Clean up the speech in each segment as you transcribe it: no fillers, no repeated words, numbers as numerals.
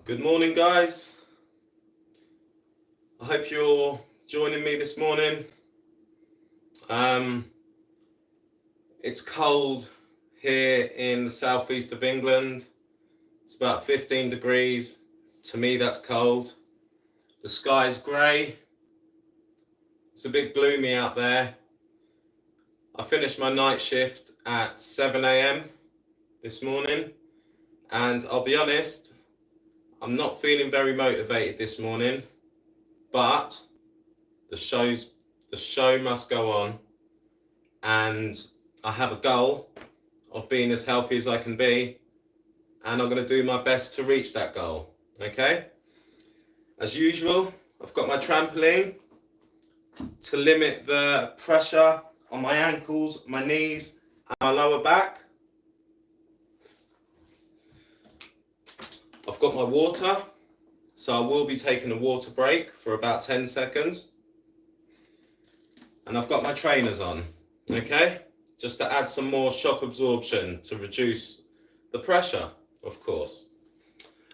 Good morning, guys. I hope you're joining me this morning. It's cold here in the southeast of England. It's about 15 degrees. To me, that's cold. The sky's grey. It's a bit gloomy out there. I finished my night shift at 7 a.m. this morning, and I'll be honest, I'm not feeling very motivated this morning, but the show must go on, and I have a goal of being as healthy as I can be, and I'm going to do my best to reach that goal. Okay? As usual, I've got my trampoline to limit the pressure on my ankles, my knees, and my lower back. I've got my water, so I will be taking a water break for about 10 seconds. And I've got my trainers on, okay? Just to add some more shock absorption to reduce the pressure, of course.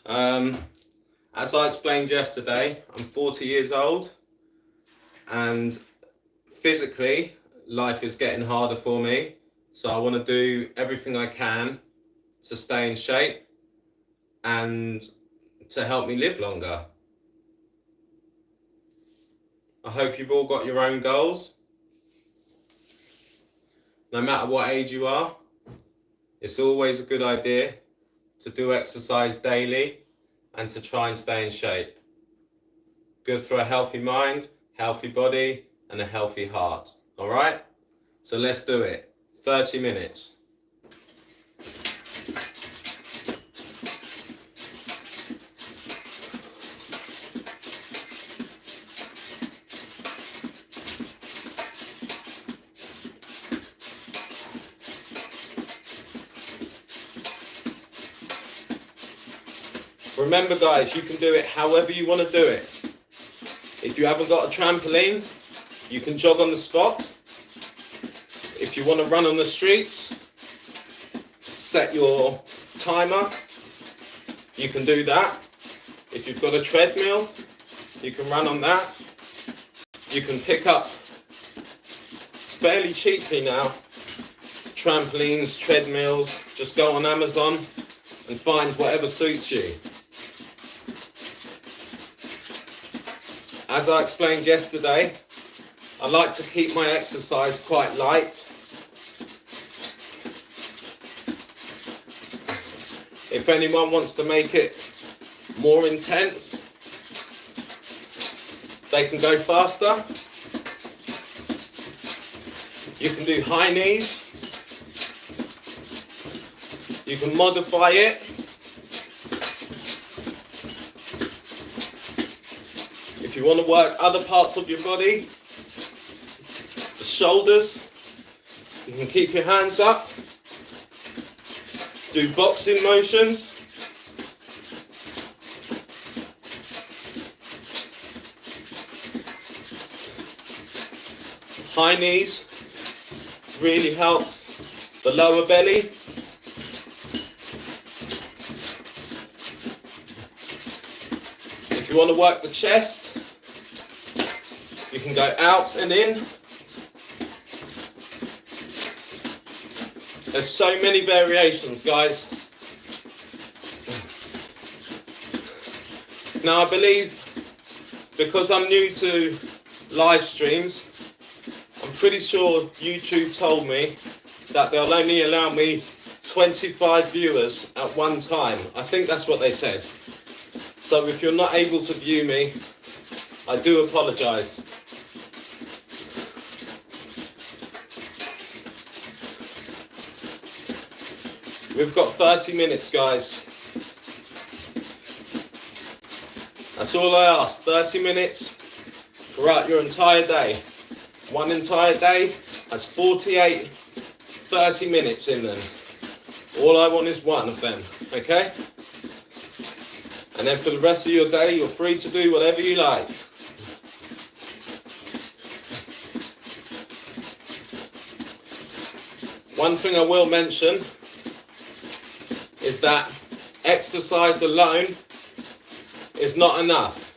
As I explained yesterday, I'm 40 years old, and physically, life is getting harder for me. So I want to do everything I can to stay in shape and to help me live longer. I hope you've all got your own goals. No matter what age you are, it's always a good idea to do exercise daily and to try and stay in shape. Good for a healthy mind, healthy body, and a healthy heart. All right? So let's do it. 30 minutes. Remember, guys, you can do it however you want to do it. If you haven't got a trampoline, you can jog on the spot. If you want to run on the streets, set your timer. You can do that. If you've got a treadmill, you can run on that. You can pick up fairly cheaply now trampolines, treadmills. Just go on Amazon and find whatever suits you. As I explained yesterday, I like to keep my exercise quite light. If anyone wants to make it more intense, they can go faster. You can do high knees. You can modify it. If you want to work other parts of your body, the shoulders, you can keep your hands up, do boxing motions. High knees really helps the lower belly. If you want to work the chest, you can go out and in. There's so many variations, guys. Now, I believe because I'm new to live streams, I'm pretty sure YouTube told me that they'll only allow me 25 viewers at one time. I think that's what they said. So if you're not able to view me, I do apologise. We've got 30 minutes, guys. That's all I ask, 30 minutes throughout your entire day. One entire day has 48, 30 minutes in them. All I want is one of them, okay? And then for the rest of your day, you're free to do whatever you like. One thing I will mention is that exercise alone is not enough.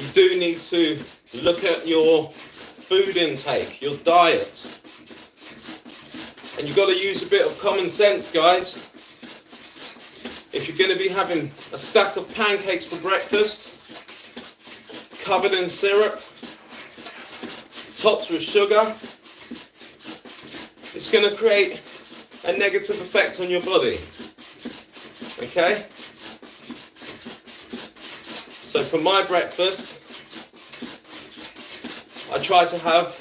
You do need to look at your food intake, your diet. And you've got to use a bit of common sense, guys. If you're going to be having a stack of pancakes for breakfast, covered in syrup, topped with sugar, it's going to create a negative effect on your body. Okay? So for my breakfast, I try to have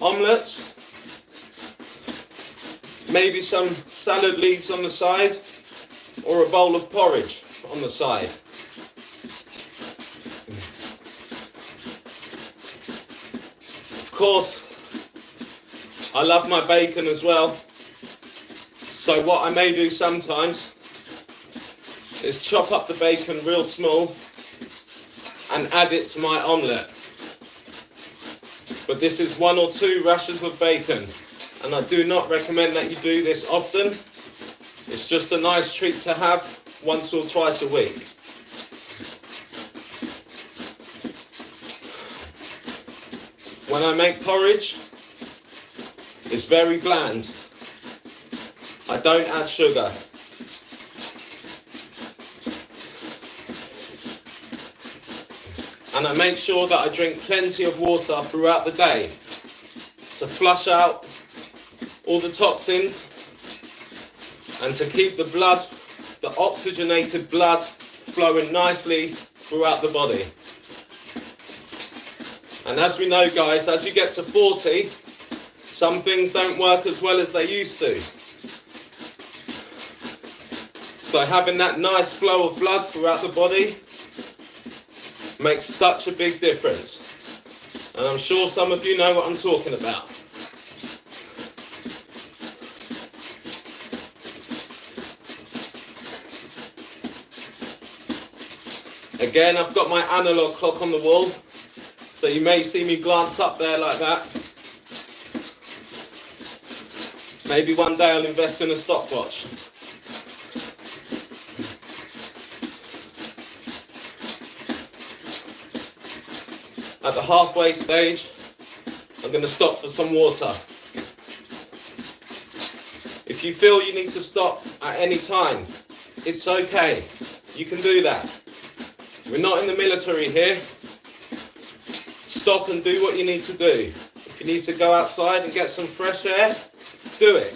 omelettes, maybe some salad leaves on the side, or a bowl of porridge on the side. Of course, I love my bacon as well. So what I may do sometimes is chop up the bacon real small and add it to my omelette. But this is 1 or 2 rashers of bacon, and I do not recommend that you do this often. It's just a nice treat to have once or twice a week. When I make porridge, it's very bland. I don't add sugar. And I make sure that I drink plenty of water throughout the day to flush out all the toxins and to keep the blood, the oxygenated blood, flowing nicely throughout the body. And as we know, guys, as you get to 40, some things don't work as well as they used to. So having that nice flow of blood throughout the body makes such a big difference. And I'm sure some of you know what I'm talking about. Again, I've got my analog clock on the wall, so you may see me glance up there like that. Maybe one day I'll invest in a stopwatch. At the halfway stage, I'm going to stop for some water. If you feel you need to stop at any time, it's okay. You can do that. We're not in the military here. Stop and do what you need to do. If you need to go outside and get some fresh air, do it.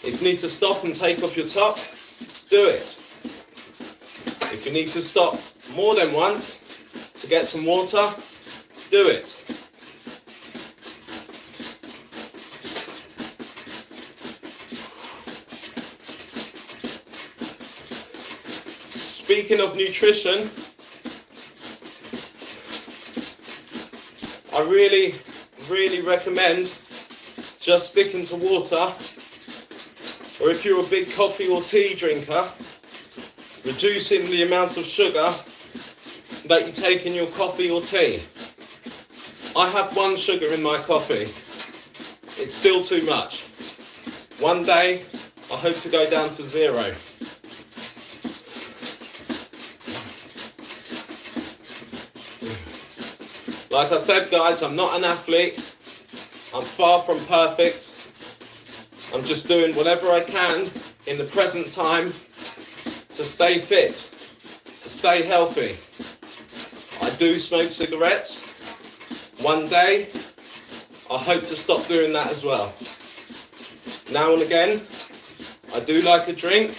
If you need to stop and take off your top, do it. If you need to stop more than once to get some water, do it. Speaking of nutrition, I really recommend just sticking to water, or if you're a big coffee or tea drinker, reducing the amount of sugar that you take in your coffee or tea. I have 1 sugar in my coffee. It's still too much. One day, I hope to go down to 0. Like I said, guys, I'm not an athlete. I'm far from perfect. I'm just doing whatever I can in the present time to stay fit, to stay healthy. I do smoke cigarettes. One day, I hope to stop doing that as well. Now and again, I do like a drink.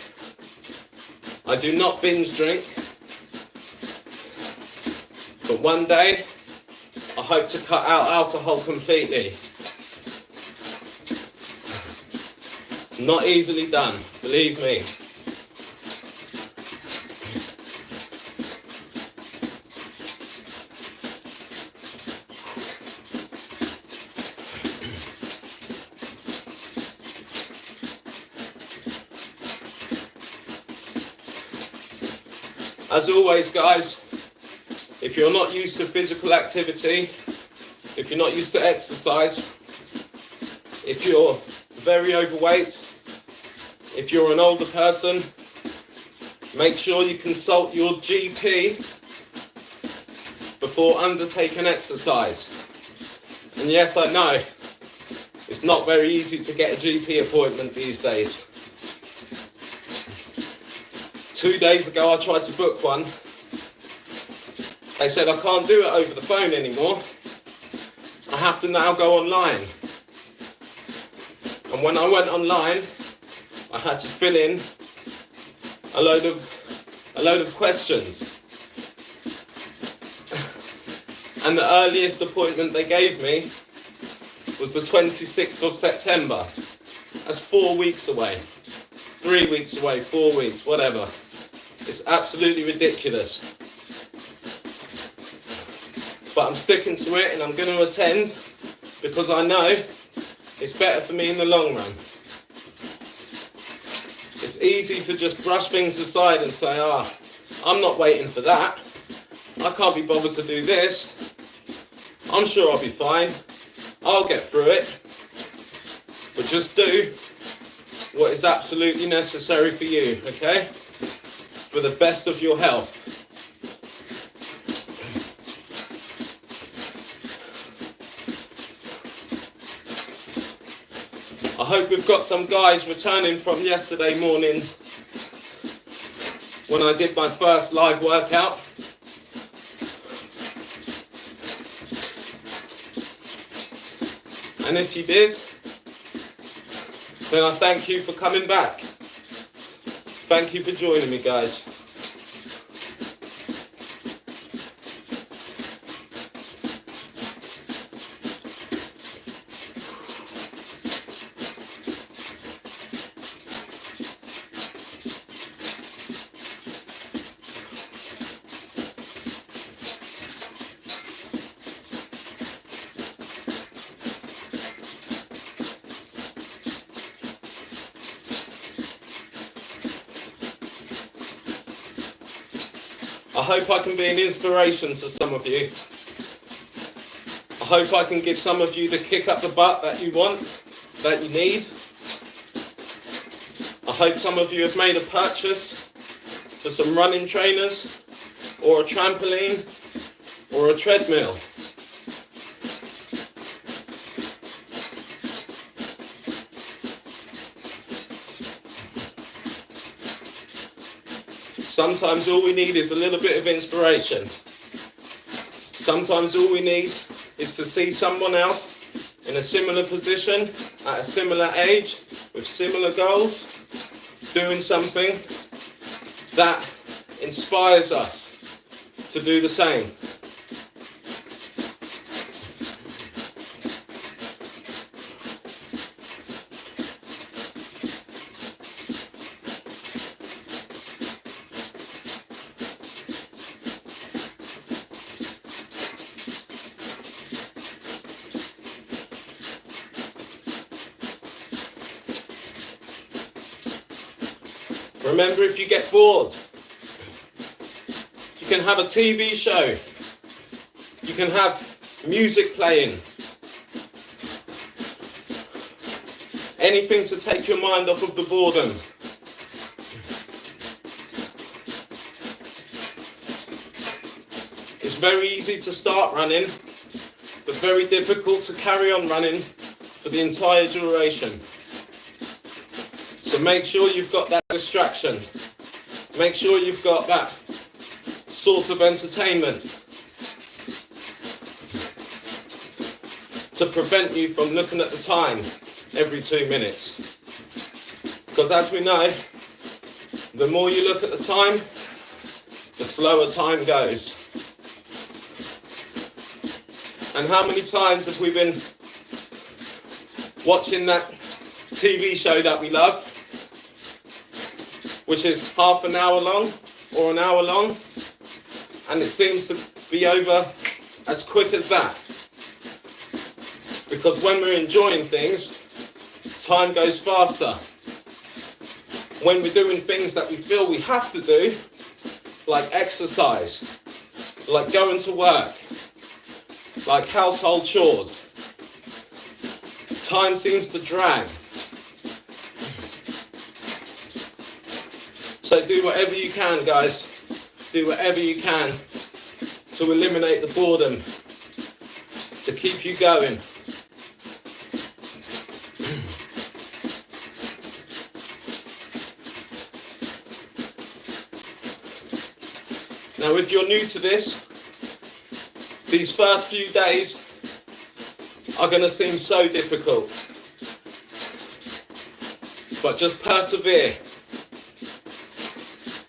I do not binge drink. But one day, I hope to cut out alcohol completely. Not easily done, believe me. As always, guys, if you're not used to physical activity, if you're not used to exercise, if you're very overweight, if you're an older person, Make sure you consult your GP before undertaking exercise. And yes, I know, it's not very easy to get a GP appointment these days. 2 days ago I tried to book one. They said I can't do it over the phone anymore. I have to now go online. And when I went online, I had to fill in a load of questions. And the earliest appointment they gave me was the 26th of September. That's 4 weeks away. 3 weeks away, 4 weeks, whatever. It's absolutely ridiculous. But I'm sticking to it and I'm going to attend because I know it's better for me in the long run. It's easy to just brush things aside and say, I'm not waiting for that. I can't be bothered to do this. I'm sure I'll be fine. I'll get through it. But just do what is absolutely necessary for you, okay? For the best of your health. I hope we've got some guys returning from yesterday morning when I did my first live workout. And if you did, then I thank you for coming back. Thank you for joining me, guys. I hope I can be an inspiration to some of you. I hope I can give some of you the kick up the butt that you want, that you need. I hope some of you have made a purchase for some running trainers, or a trampoline, or a treadmill. Sometimes all we need is a little bit of inspiration. Sometimes all we need is to see someone else in a similar position, at a similar age, with similar goals, doing something that inspires us to do the same. Remember, if you get bored, you can have a TV show, you can have music playing, anything to take your mind off of the boredom. It's very easy to start running, but very difficult to carry on running for the entire duration. So make sure you've got that distraction. Make sure you've got that source of entertainment to prevent you from looking at the time every 2 minutes. Because as we know, the more you look at the time, the slower time goes. And how many times have we been watching that TV show that we love, which is half an hour long or an hour long, and it seems to be over as quick as that. Because when we're enjoying things, time goes faster. When we're doing things that we feel we have to do, like exercise, like going to work, like household chores, time seems to drag. So do whatever you can, guys. Do whatever you can to eliminate the boredom, to keep you going. Now, if you're new to this, these first few days are going to seem so difficult, but just persevere.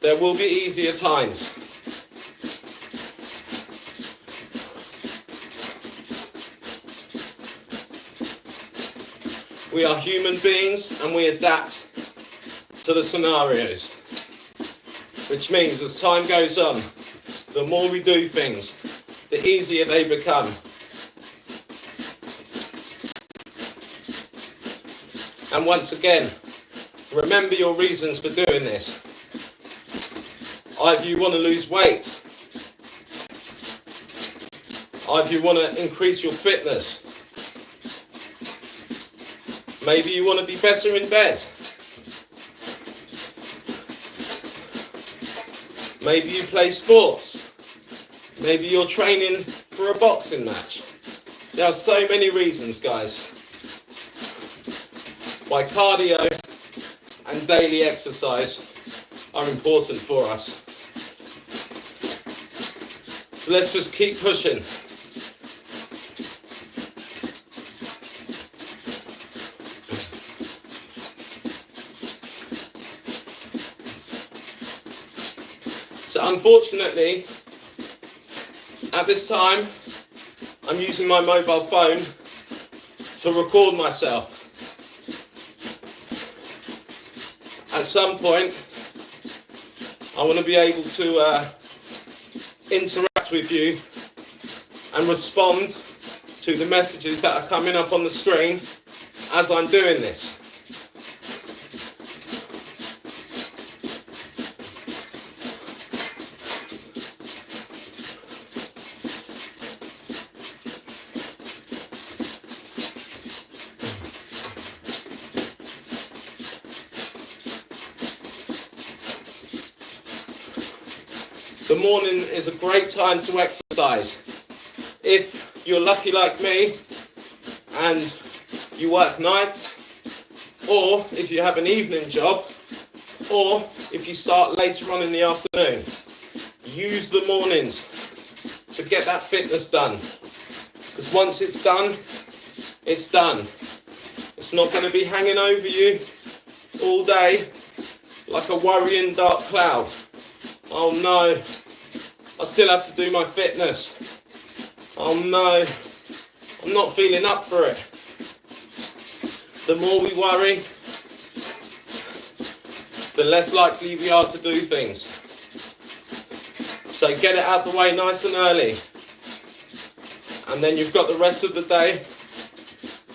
There will be easier times. We are human beings and we adapt to the scenarios, which means as time goes on, the more we do things, the easier they become. And once again, remember your reasons for doing this. Either you want to lose weight, either you want to increase your fitness, maybe you want to be better in bed, maybe you play sports, maybe you're training for a boxing match. There are so many reasons, guys, why cardio and daily exercise are important for us. So let's just keep pushing. So unfortunately, at this time, I'm using my mobile phone to record myself. At some point, I want to be able to interact with you and respond to the messages that are coming up on the screen as I'm doing this. The morning is a great time to exercise. If you're lucky like me and you work nights, or if you have an evening job, or if you start later on in the afternoon, use the mornings to get that fitness done. Because once it's done, it's done. It's not going to be hanging over you all day like a worrying dark cloud. Oh no, I still have to do my fitness. Oh no, I'm not feeling up for it. The more we worry, the less likely we are to do things. So get it out the way nice and early. And then you've got the rest of the day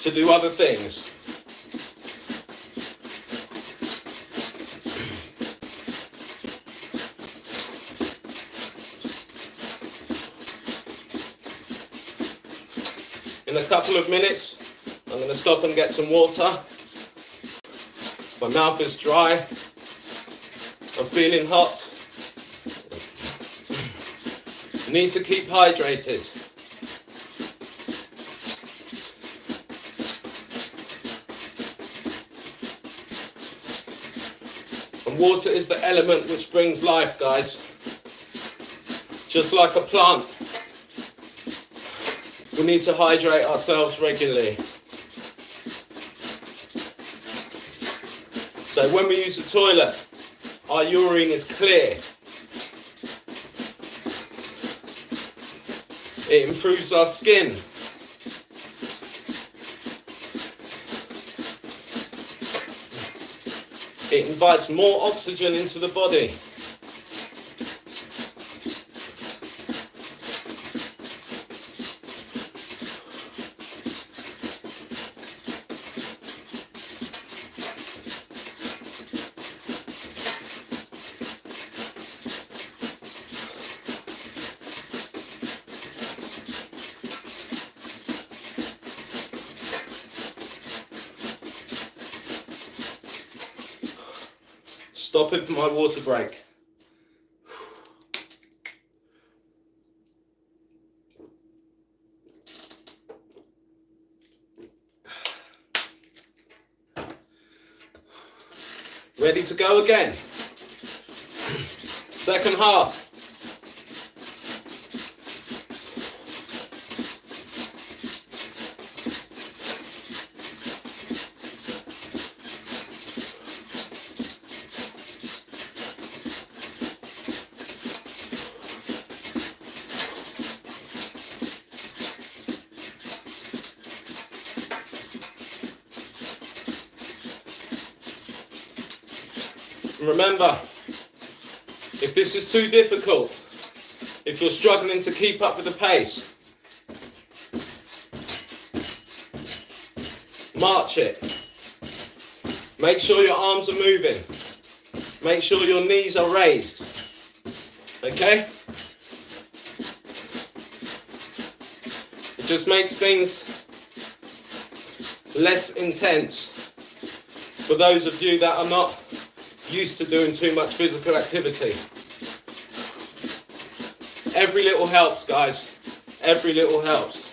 to do other things. In a couple of minutes, I'm going to stop and get some water. My mouth is dry. I'm feeling hot. Need to keep hydrated. And water is the element which brings life, guys. Just like a plant. We need to hydrate ourselves regularly. So when we use the toilet, our urine is clear. It improves our skin. It invites more oxygen into the body. Stopping for my water break. Ready to go again. Second half. Remember, if this is too difficult, if you're struggling to keep up with the pace, march it. Make sure your arms are moving. Make sure your knees are raised. Okay? It just makes things less intense for those of you that are not used to doing too much physical activity. Every little helps, guys. Every little helps.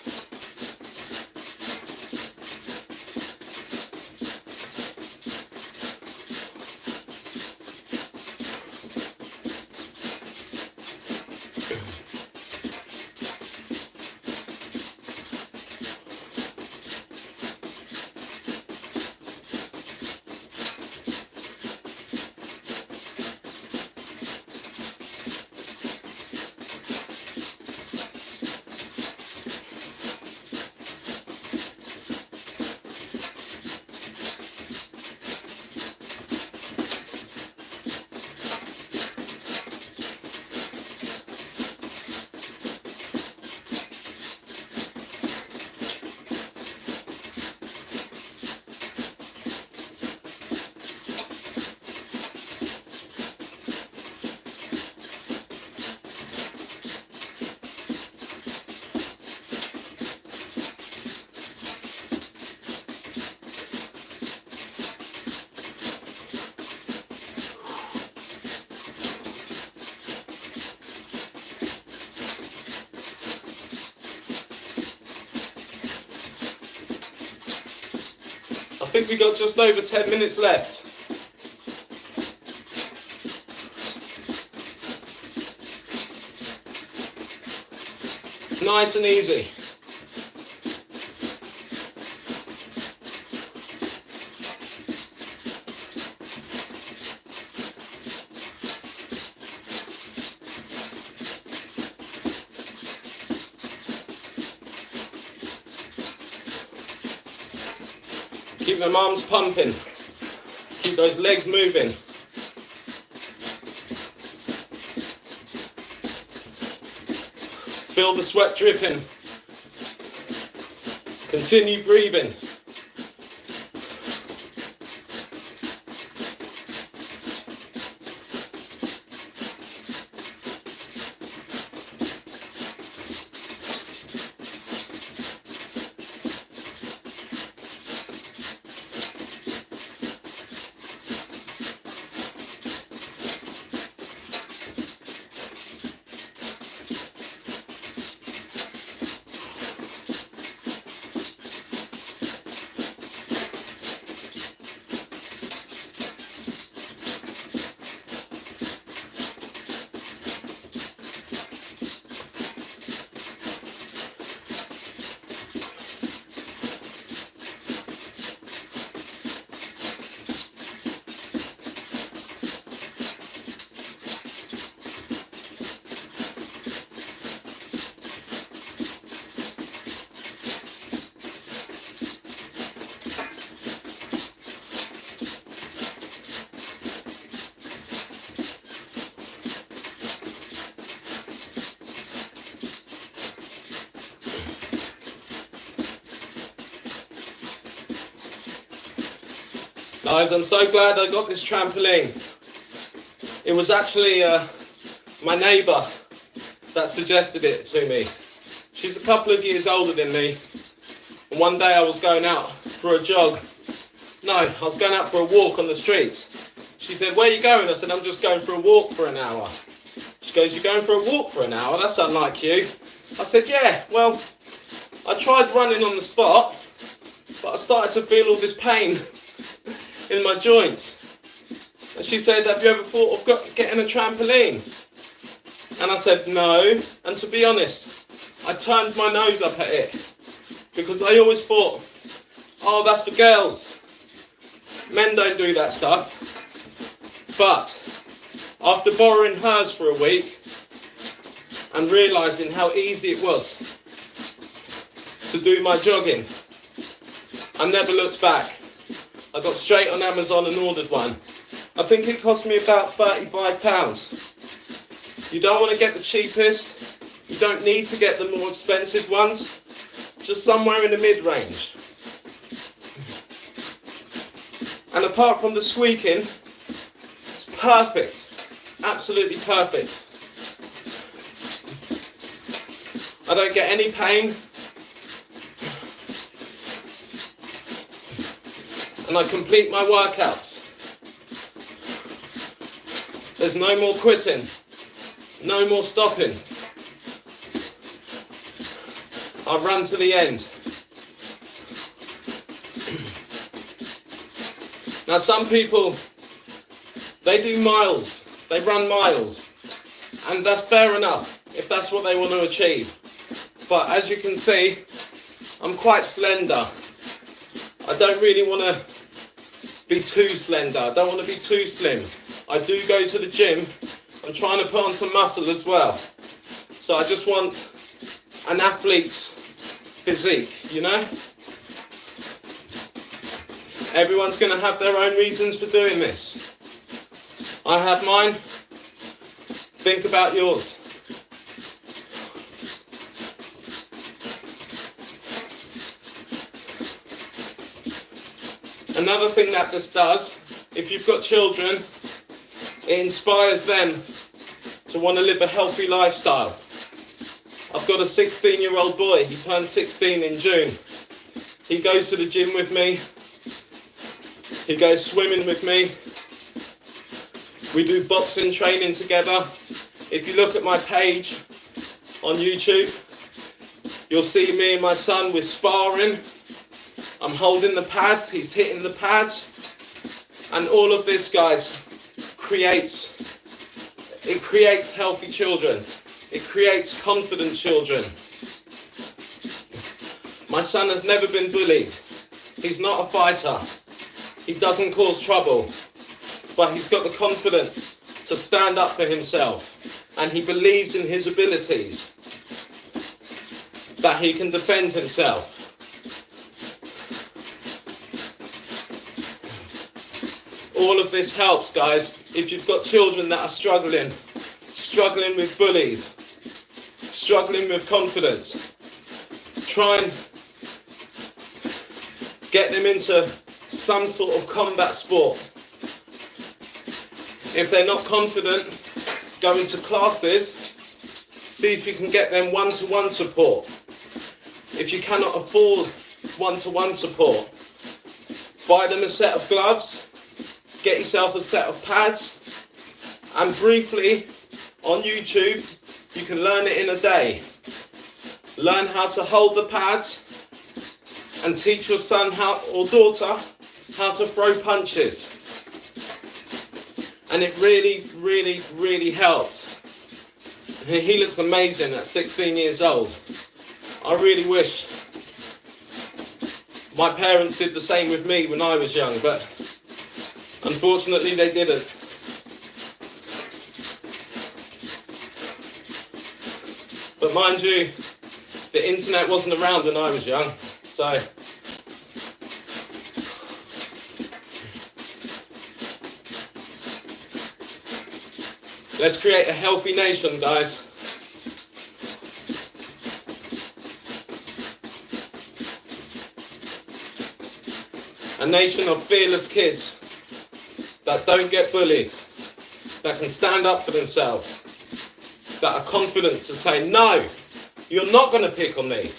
I think we got just over 10 minutes left. Nice and easy. Keep them arms pumping. Keep those legs moving. Feel the sweat dripping. Continue breathing. Guys, I'm so glad I got this trampoline. It was actually my neighbour that suggested it to me. She's a couple of years older than me. And one day I was going out for a jog. No, I was going out for a walk on the streets. She said, where are you going? I said, I'm just going for a walk for an hour. She goes, you're going for a walk for an hour? That's unlike you. I said, yeah, well, I tried running on the spot, but I started to feel all this pain in my joints. And she said, have you ever thought of getting a trampoline? And I said, no. And to be honest, I turned my nose up at it because I always thought, oh, that's for girls. Men don't do that stuff. But after borrowing hers for a week and realising how easy it was to do my jogging, I never looked back. I got straight on Amazon and ordered one. I think it cost me about £35. You don't want to get the cheapest. You don't need to get the more expensive ones. Just somewhere in the mid-range. And apart from the squeaking, it's perfect. Absolutely perfect. I don't get any pain. And I complete my workouts. There's no more quitting. No more stopping. I run to the end. Now some people, they do miles, they run miles, and that's fair enough if that's what they want to achieve. But as you can see, I'm quite slender. I don't really want to be too slender, I don't want to be too slim. I do go to the gym, I'm trying to put on some muscle as well. So I just want an athlete's physique, you know? Everyone's going to have their own reasons for doing this. I have mine. Think about yours. Another thing that this does, if you've got children, it inspires them to want to live a healthy lifestyle. I've got a 16-year-old boy. He turned 16 in June. He goes to the gym with me. He goes swimming with me. We do boxing training together. If you look at my page on YouTube, you'll see me and my son, we're sparring. I'm holding the pads, he's hitting the pads. And all of this, guys, creates healthy children. It creates confident children. My son has never been bullied. He's not a fighter. He doesn't cause trouble, but he's got the confidence to stand up for himself, and he believes in his abilities, that he can defend himself. All of this helps, guys. If you've got children that are struggling with bullies, struggling with confidence, try and get them into some sort of combat sport. If they're not confident, go into classes, see if you can get them one-to-one support. If you cannot afford one-to-one support, buy them a set of gloves, get yourself a set of pads, and briefly on YouTube, you can learn it in a day. Learn how to hold the pads and teach your son or daughter how to throw punches. And it really, really, really helped. He looks amazing at 16 years old. I really wish my parents did the same with me when I was young, but unfortunately they didn't. But mind you, the internet wasn't around when I was young, so let's create a healthy nation, guys. A nation of fearless kids that don't get bullied, that can stand up for themselves, that are confident to say, no, you're not going to pick on me.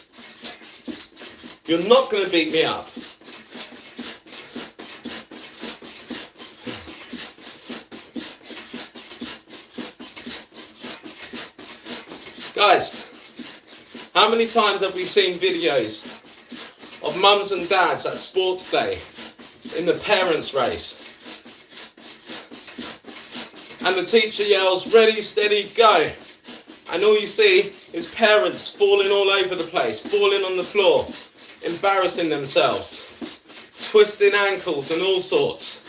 You're not going to beat me up. Guys, how many times have we seen videos of mums and dads at sports day in the parents' race? And the teacher yells, ready, steady, go. And all you see is parents falling all over the place, falling on the floor, embarrassing themselves, twisting ankles and all sorts.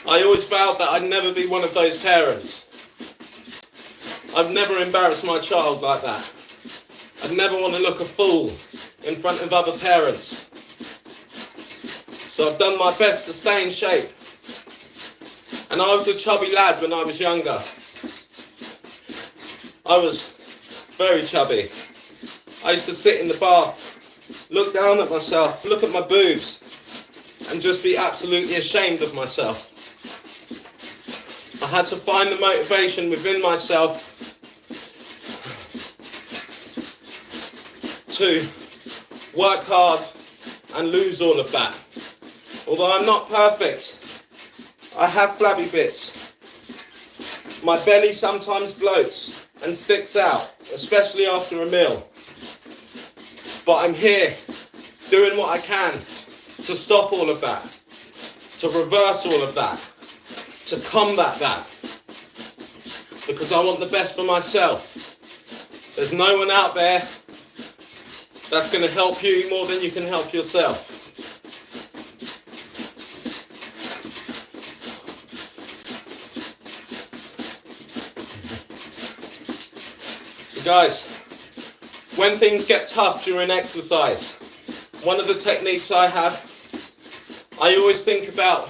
I always vowed that I'd never be one of those parents. I've never embarrassed my child like that. I'd never want to look a fool in front of other parents. So I've done my best to stay in shape. And I was a chubby lad when I was younger. I was very chubby. I used to sit in the bath, look down at myself, look at my boobs, and just be absolutely ashamed of myself. I had to find the motivation within myself to work hard and lose all of that. Although I'm not perfect, I have flabby bits. My belly sometimes bloats and sticks out, especially after a meal. But I'm here doing what I can to stop all of that, to reverse all of that, to combat that, because I want the best for myself. There's no one out there that's going to help you more than you can help yourself. So guys, when things get tough during exercise, one of the techniques I have, I always think about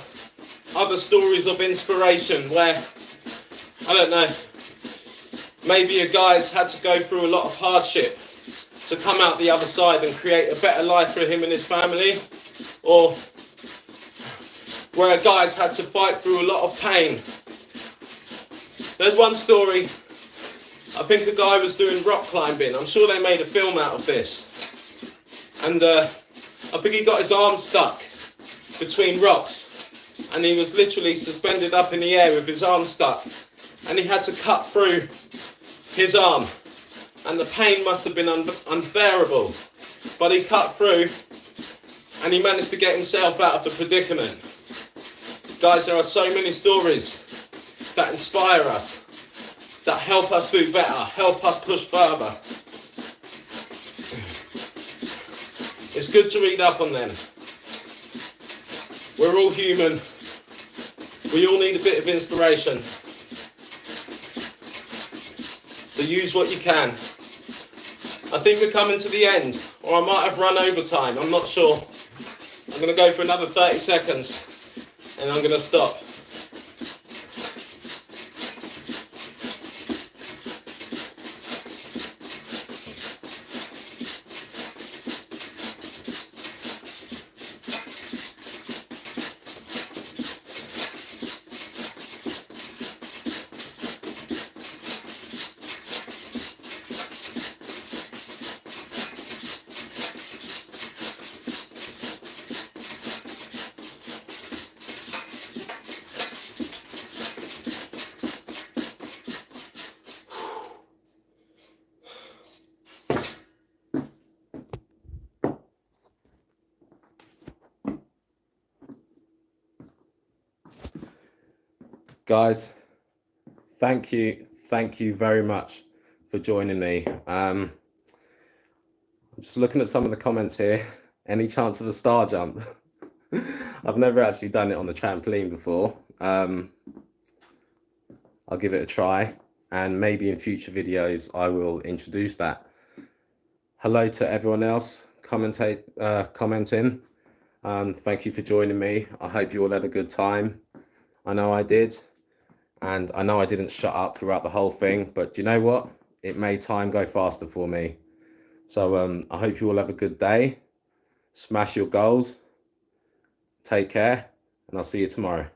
other stories of inspiration where, I don't know, maybe a guy's had to go through a lot of hardship to come out the other side and create a better life for him and his family, or where a guy's had to fight through a lot of pain. There's one story, I think the guy was doing rock climbing. I'm sure they made a film out of this. And I think he got his arm stuck between rocks, and he was literally suspended up in the air with his arm stuck, and he had to cut through his arm, and the pain must have been unbearable, but he cut through and he managed to get himself out of the predicament. Guys, there are so many stories that inspire us, that help us do better, help us push further. It's good to read up on them. We're all human. We all need a bit of inspiration. So use what you can. I think we're coming to the end, or I might have run over time, I'm not sure. I'm going to go for another 30 seconds and I'm going to stop. Guys, thank you very much for joining me. I'm just looking at some of the comments here. Any chance of a star jump? I've never actually done it on the trampoline before. I'll give it a try, and maybe in future videos I will introduce that. Hello to everyone else commenting. Thank you for joining me. I hope you all had a good time. I know I did. And I know I didn't shut up throughout the whole thing, but do you know what? It made time go faster for me. So I hope you all have a good day. Smash your goals. Take care, and I'll see you tomorrow.